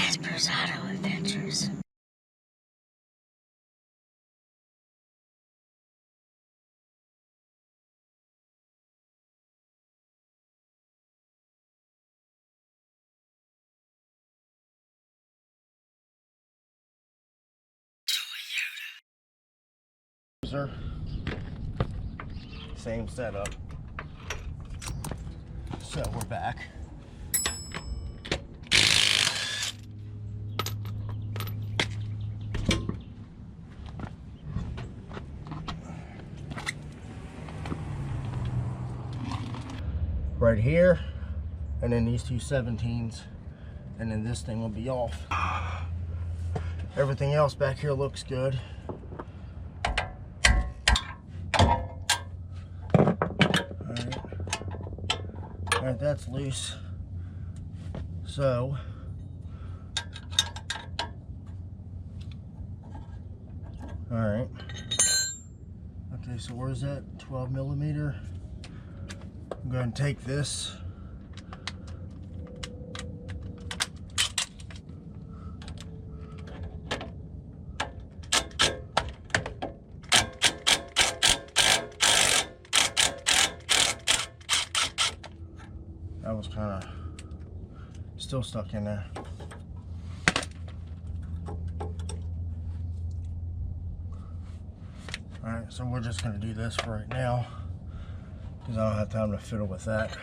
Casper's Auto Adventures. Same setup. So we're back. Right here, and then these two 17s, and then this thing will be off. Everything else back here looks good. Alright, that's loose. So, alright. Okay, so where's that? 12 millimeter. I'm going to take this. That was kind of still stuck in there. Alright, so we're just going to do this for right now, because I don't have time to fiddle with that.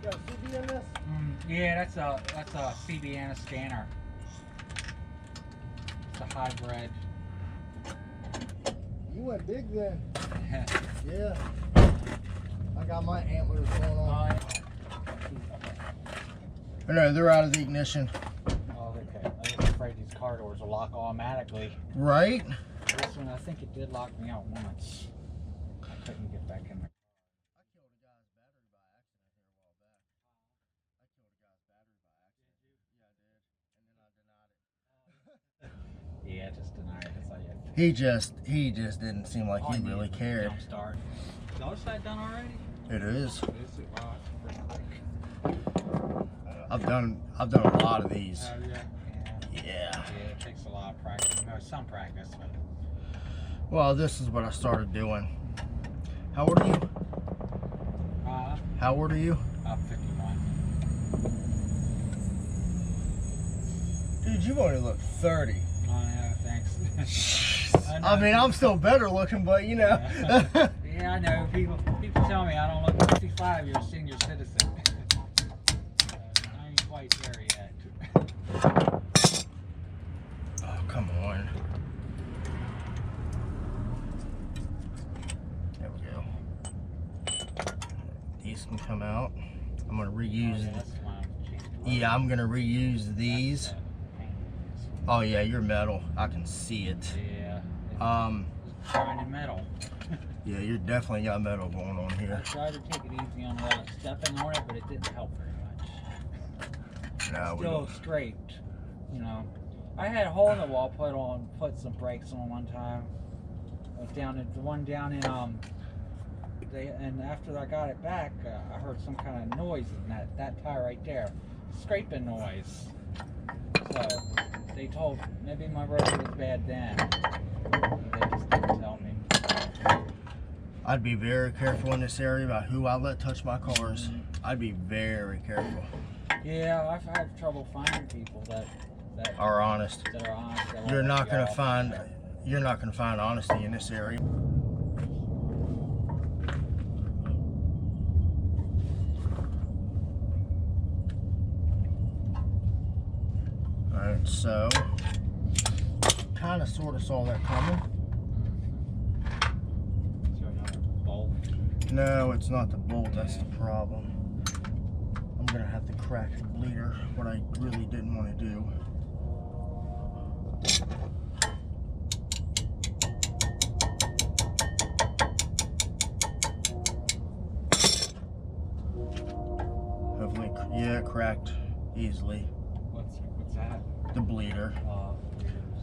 Got a CB in this? Yeah, that's a CB and a scanner. It's a hybrid. You went big then. Yeah. I got my antlers going on. Oh, no, they're out of the ignition. Oh, okay. I was afraid these car doors will lock automatically. Right? This one, I think it did lock me out once. I couldn't get back in the car. I killed a guy's battery by accident here a while back. I killed a guy's battery by accident. Yeah, I did. And then I denied it. Yeah, just deny it. That's all you have to do. He just didn't seem like he really cared. Jump start. Is the other side done already? It is. Is it? Wow, that's pretty quick. I've done a lot of these. Yeah. Yeah. Yeah, it takes a lot of practice. No, some practice, but. Well, this is what I started doing. How old are you? How old are you? I'm 51. Dude, you only look 30. Oh, yeah, thanks. I mean, I'm still better looking, but you know. Yeah, I know. People tell me I don't look 55. You're a senior citizen. I ain't quite there yet. Oh, come on. There we go. These can come out. I'm gonna reuse it. Yeah, I'm gonna reuse these. Oh yeah, you're metal. I can see it. Yeah. Shining metal. Yeah, you're definitely got metal going on here. I tried to take it easy on stepping on it, but it didn't help very much. No, still straight. You know, I had a hole in the wall. Put some brakes on one time. Down at the one down in and after I got it back, I heard some kind of noise in that tire right there, scraping noise. So they told maybe my rotor was bad then. They just didn't tell me. I'd be very careful in this area about who I let touch my cars. I'd be very careful. Yeah, I've had trouble finding people that are honest. That are honest. You're not gonna find honesty in this area. Alright, so kind of sort of saw that coming. No, it's not the bolt, that's the problem. I'm gonna have to crack the bleeder, what I really didn't want to do. Hopefully, yeah, cracked easily. What's that? The bleeder.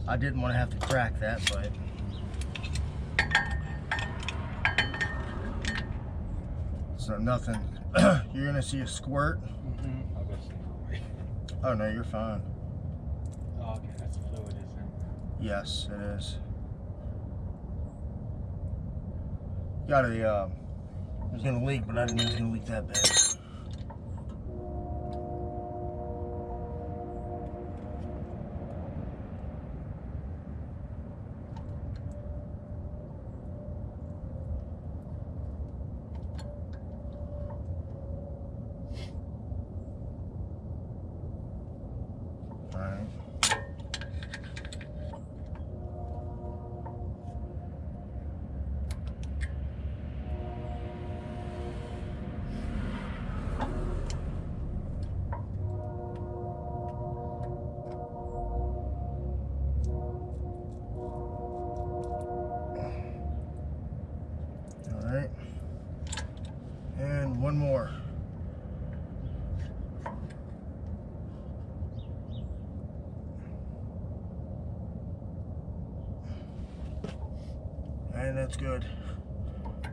I didn't want to have to crack that, but so nothing. You're gonna see a squirt. I'll go see. Oh no, you're fine. Oh, okay, that's fluid, isn't it? Yes, it is. Got a it was gonna leak, but I didn't know it was gonna leak that bad. Alright. And one more. And that's good.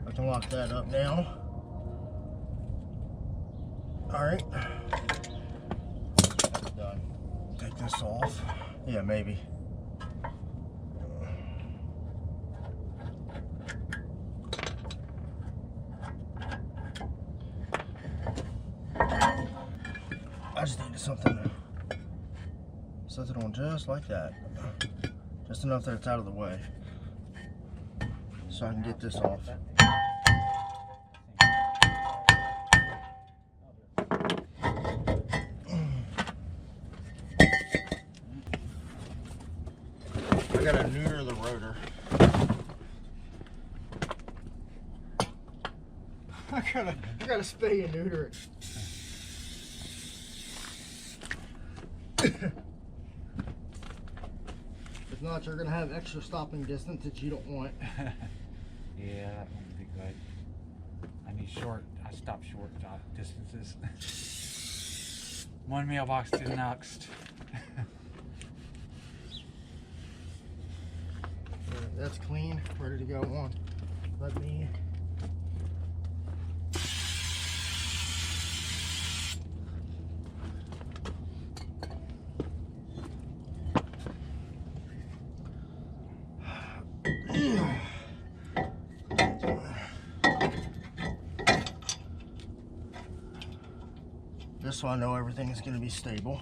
I can lock that up now. Alright. That's done. Take this off. Yeah, maybe. I just needed something to set it on just like that. Just enough that it's out of the way. So I can get this off. I gotta neuter the rotor. I gotta spay and neuter it. If not, you're gonna have extra stopping distance that you don't want. Yeah, that wouldn't be good. I need I stop short distances. One mailbox to the next. That's clean, ready to go on. Let me. Just so I know everything is going to be stable.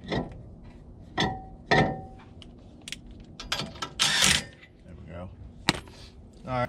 There we go. All right.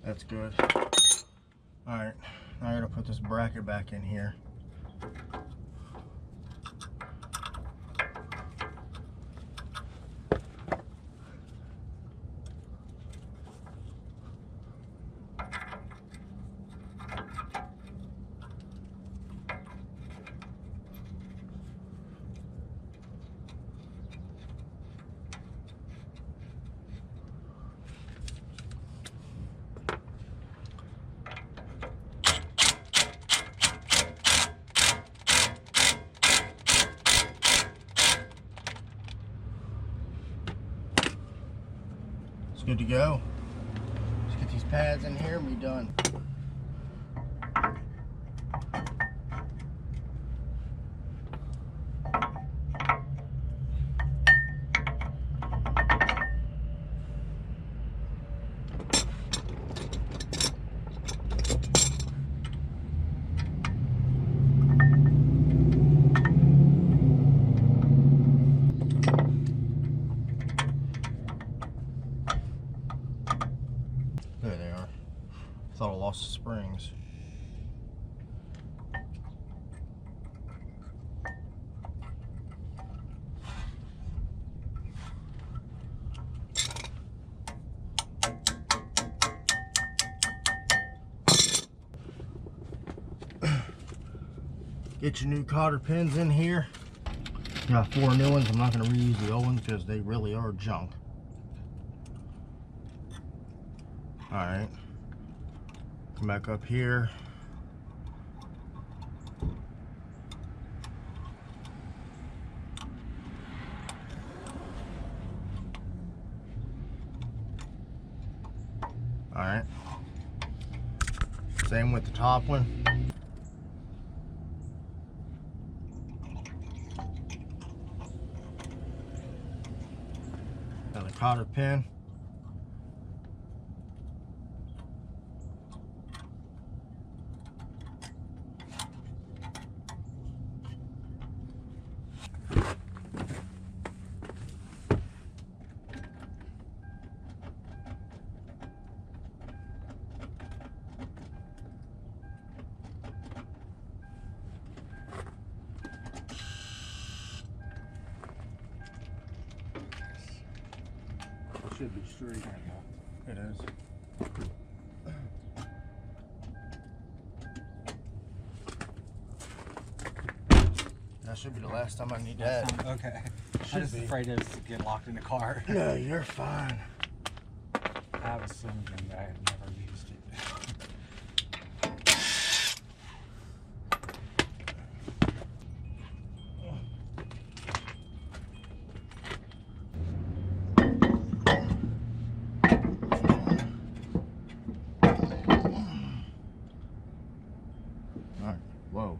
That's good. All right, now I gotta put this bracket back in here. It's good to go. Let's get these pads in here and be done. lost springs. Get your new cotter pins in here. Got 4 new ones. I'm not going to reuse the old ones because they really are junk. Alright. Come back up here. Alright. Same with the top one. Another cotter pin. Should be straight. It is. That should be the last time I need that. Okay. I'm Should just be. afraid it to get locked in the car. No, you're fine. I have a Slim Jim, but I have never used it. Alright, whoa.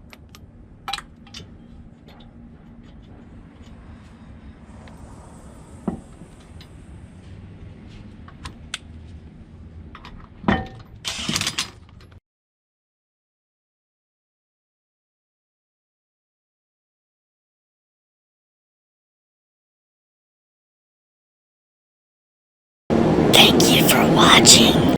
Thank you for watching.